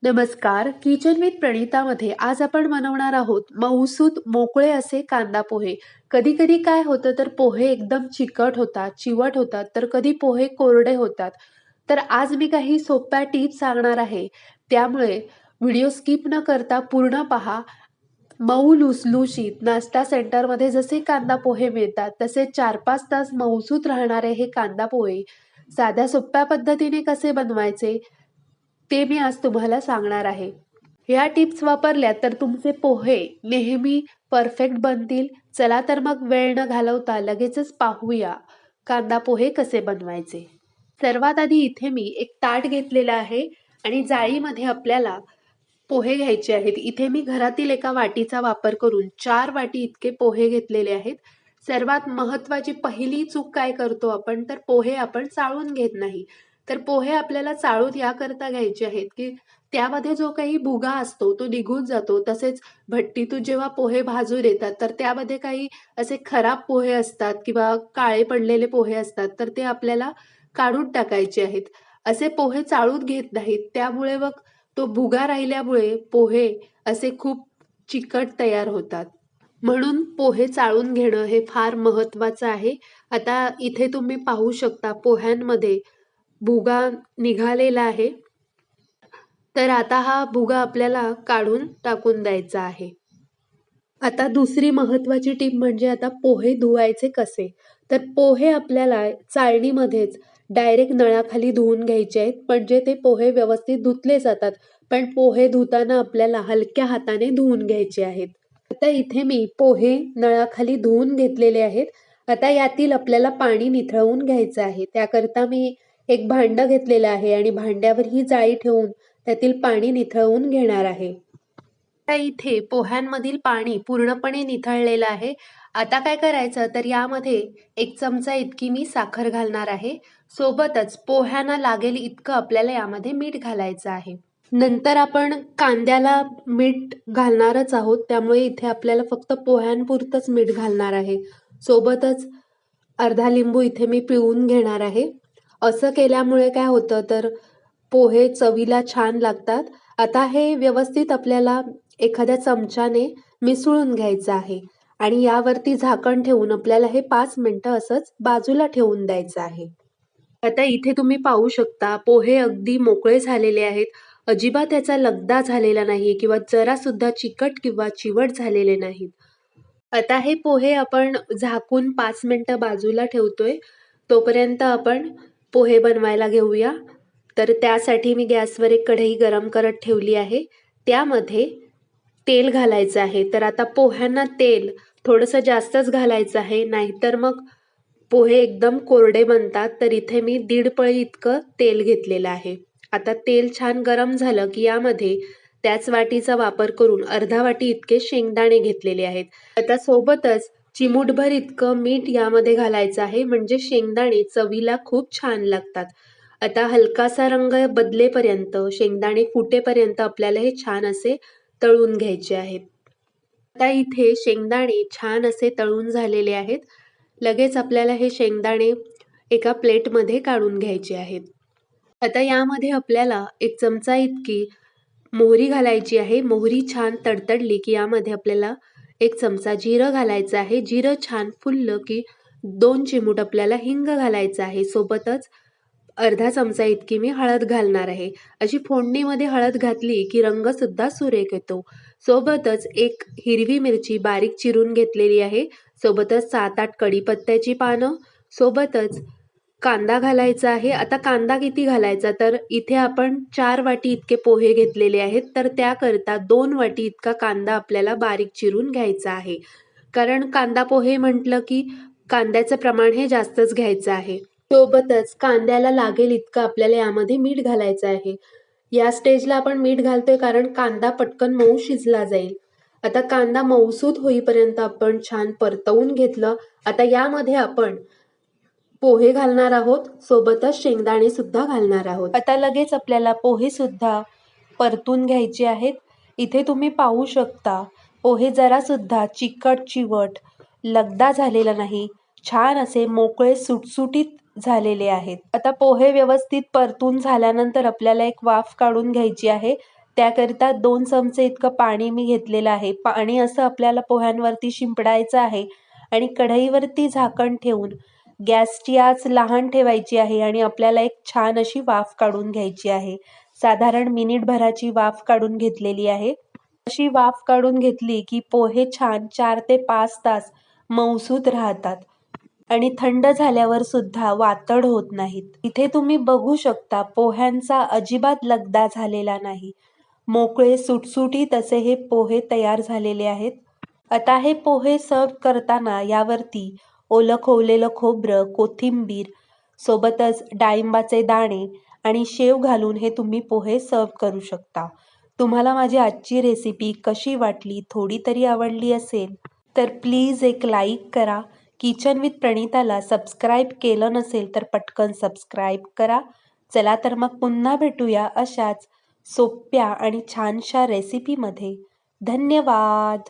नमस्कार, kitchen with प्रणितामध्ये आज आपण बनवणार आहोत मऊसूत मोकळे असे कांदा पोहे. कधी-कधी काय होतं तर पोहे एकदम चिकट होतात, चिवट होतात, तर कधी पोहे कोरडे होतात. तर आज मी काही सोप्या टिप्स सांगणार आहे. त्यामुळे व्हिडिओ स्किप न करता पूर्ण पहा. मऊ लुसलुशीत नाश्ता सेंटरमध्ये जसे कांदा पोहे मिळतात, तसे 4-5 तास मऊसूत राहणारे हे कांदा पोहे साध्या सोप्या पद्धतीने कसे बनवायचे ते मी आज तुम्हाला सांगणार आहे. ह्या टिप्स वापरल्या तर तुमचे पोहे नेहमी परफेक्ट बनतील. चला तर मग वेळ न घालवता लगेचच पाहूया कांदा पोहे कसे बनवायचे. सर्वात आधी इथे मी एक ताट घेतलेलं आहे आणि जाळीमध्ये आपल्याला पोहे घ्यायचे आहेत. इथे मी घरातील एका वाटीचा वापर करून 4 वाटी इतके पोहे घेतलेले आहेत. सर्वात महत्त्वाची पहिली चूक काय करतो आपण तर पोहे आपण चाळून घेत नाही. तर पोहे आपल्याला चाळून याकरता घ्यायचे आहेत, की त्यामध्ये जो काही भुगा असतो तो निघून जातो. तसेच भट्टीतून जेव्हा पोहे भाजून येतात तर त्यामध्ये काही असे खराब पोहे असतात किंवा काळे पडलेले पोहे असतात, तर ते आपल्याला काढून टाकायचे आहेत. असे पोहे चाळून घेत नाहीत. त्यामुळे मग तो भुगा राहिल्यामुळे पोहे असे खूप चिकट तयार होतात. म्हणून पोहे चाळून घेणं हे फार महत्त्वाचं आहे. आता इथे तुम्ही पाहू शकता पोह्यांमध्ये भुगा निघालेला आहे. तर आता हा भुगा आपल्याला काढून टाकून द्यायचा आहे. आता दुसरी महत्त्वाची टीप म्हणजे आता पोहे धुवायचे कसे? तर पोहे आपल्याला चाळणीमध्येच डायरेक्ट नळाखाली धुवून घ्यायचे आहेत, म्हणजे ते पोहे व्यवस्थित धुतले जातात. पण पोहे धुताना आपल्याला हलक्या हाताने धुवून घ्यायचे आहेत. आता इथे मी पोहे नळाखाली धुवून घेतलेले आहेत. आता यातील आपल्याला पाणी निथळवून घ्यायचं आहे. त्याकरता मी एक भांडं घेतलेलं आहे आणि भांड्यावर ही जाळी ठेवून त्यातील पाणी निथळवून घेणार आहे. आता इथे पोह्यांमधील पाणी पूर्णपणे निथळलेलं आहे. आता काय करायचं तर यामध्ये 1 चमचा इतकी मी साखर घालणार आहे. सोबतच पोह्यांना लागेल इतकं आपल्याला यामध्ये मीठ घालायचं आहे. नंतर आपण कांद्याला मीठ घालणारच आहोत, त्यामुळे इथे आपल्याला फक्त पोह्यांपुरतंच मीठ घालणार आहे. सोबतच अर्धा लिंबू इथे मी पिळून घेणार आहे. असं केल्यामुळे काय होतं तर पोहे चवीला छान लागतात. आता हे व्यवस्थित आपल्याला एखाद्या चमच्याने मिसळून घ्यायचं आहे आणि यावरती झाकण ठेवून आपल्याला हे 5 मिनिटं असंच बाजूला ठेवून द्यायचं आहे. आता इथे तुम्ही पाहू शकता पोहे अगदी मोकळे झालेले आहेत. अजिबात त्याचा लगदा झालेला नाही किंवा जरासुद्धा चिकट किंवा चिवट झालेले नाहीत. आता हे पोहे आपण झाकून 5 मिनिटं बाजूला ठेवतोय. तोपर्यंत आपण पोहे बनवायला घेऊया. तर त्यासाठी मी गॅसवर एक कढई गरम करत ठेवली आहे. त्यामध्ये तेल घालायचं आहे. तर आता पोह्यांना तेल थोडंसं जास्तच घालायचं आहे, नाहीतर मग पोहे एकदम कोरडे बनतात. तर इथे मी 1.5 पळी इतकं तेल घेतलेलं आहे. आता तेल छान गरम झालं की यामध्ये त्याच वाटीचा वापर करून अर्धा वाटी इतके शेंगदाणे घेतलेले आहेत. आता सोबतच चिमूटभर इतकं मीठ यामध्ये घालायचं आहे, म्हणजे शेंगदाणे चवीला खूप छान लागतात. आता हलकासा रंग बदलेपर्यंत, शेंगदाणे फुटेपर्यंत आपल्याला हे छान असे तळून घ्यायचे आहेत. आता इथे शेंगदाणे छान असे तळून झालेले आहेत. लगेच आपल्याला हे शेंगदाणे एका प्लेटमध्ये काढून घ्यायचे आहेत. आता यामध्ये आपल्याला 1 चमचा इतकी मोहरी घालायची आहे. मोहरी छान तडतडली की यामध्ये आपल्याला 1 चमचा जिरं घालायचं आहे. जिरं छान फुललं की 2 चिमूट आपल्याला हिंग घालायचं आहे. सोबतच अर्धा चमचा इतकी मी हळद घालणार आहे. अशी फोडणीमध्ये हळद घातली की रंगसुद्धा सुरेख येतो. सोबतच 1 हिरवी मिरची बारीक चिरून घेतलेली आहे. सोबतच 7-8 कढीपत्त्याची पानं, सोबतच कांदा घालायचा आहे. आता कांदा किती घालायचा तर इथे आपण 4 वाटी इतके पोहे घेतलेले आहेत. तर त्याकरता 2 वाटी इतका कांदा आपल्याला बारीक चिरून घ्यायचा आहे. कारण कांदा पोहे म्हटलं की कांद्याचं प्रमाण हे जास्तच घ्यायचं आहे. सोबतच कांद्याला लागेल इतकं आपल्याला यामध्ये मीठ घालायचं आहे. या स्टेजला आपण मीठ घालतोय कारण कांदा पटकन मऊ शिजला जाईल. आता कांदा मऊसूत होईपर्यंत आपण छान परतवून घेतलं. आता यामध्ये आपण पोहे घालणार आहोत, सोबतच शेंगदाणे सुद्धा घालणार आहोत. आता लगेच आपल्याला पोहे सुद्धा परतून घ्यायचे आहेत. इथे तुम्ही पाहू शकता पोहे जरासुद्धा चिकट चिवट लगदा झालेला नाही, छान असे मोकळे सुटसुटीत झालेले आहेत. आता पोहे व्यवस्थित परतून झाल्यानंतर आपल्याला एक वाफ काढून घ्यायची आहे. त्याकरिता 2 चमचे इतकं पाणी मी घेतलेलं आहे. पाणी असं आपल्याला पोह्यांवरती शिंपडायचं आहे आणि कढईवरती झाकण ठेवून गॅसची आच लहान ठेवायची आहे आणि आपल्याला एक छान अशी वाफ काढून घ्यायची आहे. साधारण मिनिटभराची वाफ काढून घेतलेली आहे. अशी वाफ काढून घेतली की पोहे छान 4 ते 5 तास मऊसूत राहतात आणि थंड झाल्यावर सुद्धा वातड होत नाहीत. इथे तुम्ही बघू शकता पोह्यांचा अजिबात लगदा झालेला नाही. मोकळे सुटसुटीत असे हे पोहे तयार झालेले आहेत. आता हे पोहे सर्व्ह करताना यावरती ओलं खोवलेलं खोबरं, कोथिंबीर सोबतच डाळिंबाचे दाणे आणि शेव घालून हे तुम्ही पोहे सर्व्ह करू शकता. तुम्हाला माझी आजची रेसिपी कशी वाटली, थोडी तरी आवडली असेल तर प्लीज एक लाईक करा. किचन विथ प्रणिताला सबस्क्राईब केलं नसेल तर पटकन सबस्क्राईब करा. चला तर मग पुन्हा भेटूया अशाच सोप्या आणि छानशा रेसिपीमध्ये. धन्यवाद.